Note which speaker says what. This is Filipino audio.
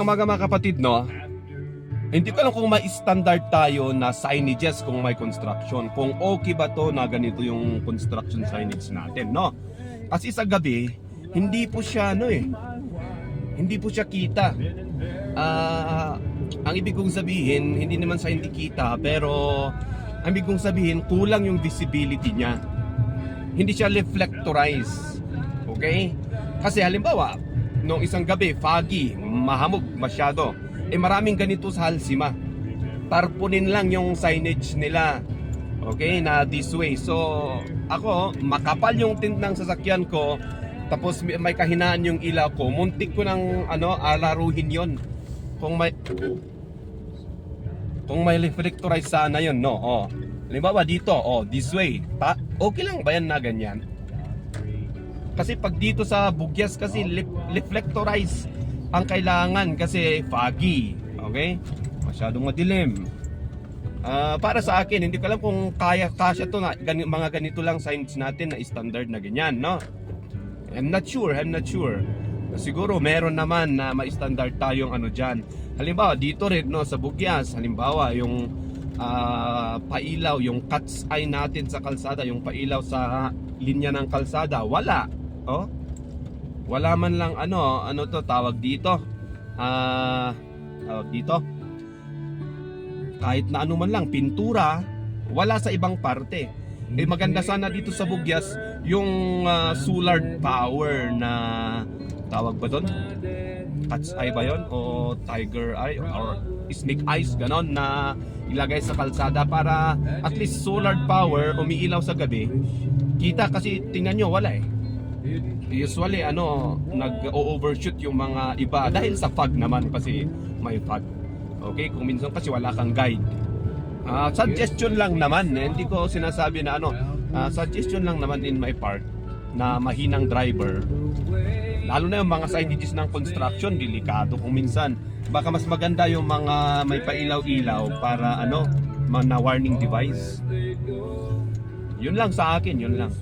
Speaker 1: Mga kapatid, no? Hindi ko alam kung may standard tayo na signages kung may construction. Kung okay ba to na ganito yung construction signage natin, no? Kasi sa gabi, hindi po siya, hindi po siya kita. Ang ibig kong sabihin, hindi naman sa hindi kita, pero ang ibig kong sabihin, kulang yung visibility niya. Hindi siya reflectorize. Okay? Kasi halimbawa, nung isang gabi, foggy, mahamog masyado. Maraming ganito sa Halsima. Tarpunin lang yung signage nila. Okay, na this way. So, ako, makapal yung tint ng sasakyan ko, tapos may kahinaan yung ilaw ko. Muntik ko ng alaruhin yon. Kung may reflectorize sana yon, no. Halimbawa dito, this way. Okay lang ba yan na ganyan? Kasi pag dito sa Bugyas kasi reflectorize ang kailangan kasi foggy, okay? Masyadong madilim. Para sa akin, hindi ko alam kung kasya to na mga ganito lang signs natin na standard na ganyan, no? I'm not sure. Siguro meron naman na ma-standard tayong diyan. Halimbawa dito rin, no, sa Bugyas, halimbawa yung pailaw, yung cat's eye natin sa kalsada, yung pailaw sa linya ng kalsada, wala. Wala man lang tawag dito. Kahit na man lang pintura, wala sa ibang parte. Maganda sana dito sa Bugyas yung solar power na tawag ba doon? Cat's eye ba yun? O tiger eye or snake eyes, ganon, na ilagay sa kalsada para at least solar power umiilaw sa gabi. Kita kasi tingnan nyo, wala Usually nag-overshoot yung mga iba dahil sa fog naman kasi may fog. Okay, kung minsan kasi wala kang guide. Suggestion lang naman, hindi ko sinasabi na suggestion lang naman in my part na mahinang driver. Lalo na yung mga signages ng construction, delikado kung minsan. Baka mas maganda yung mga may pailaw-ilaw para na warning device. Yun lang sa akin, yun lang.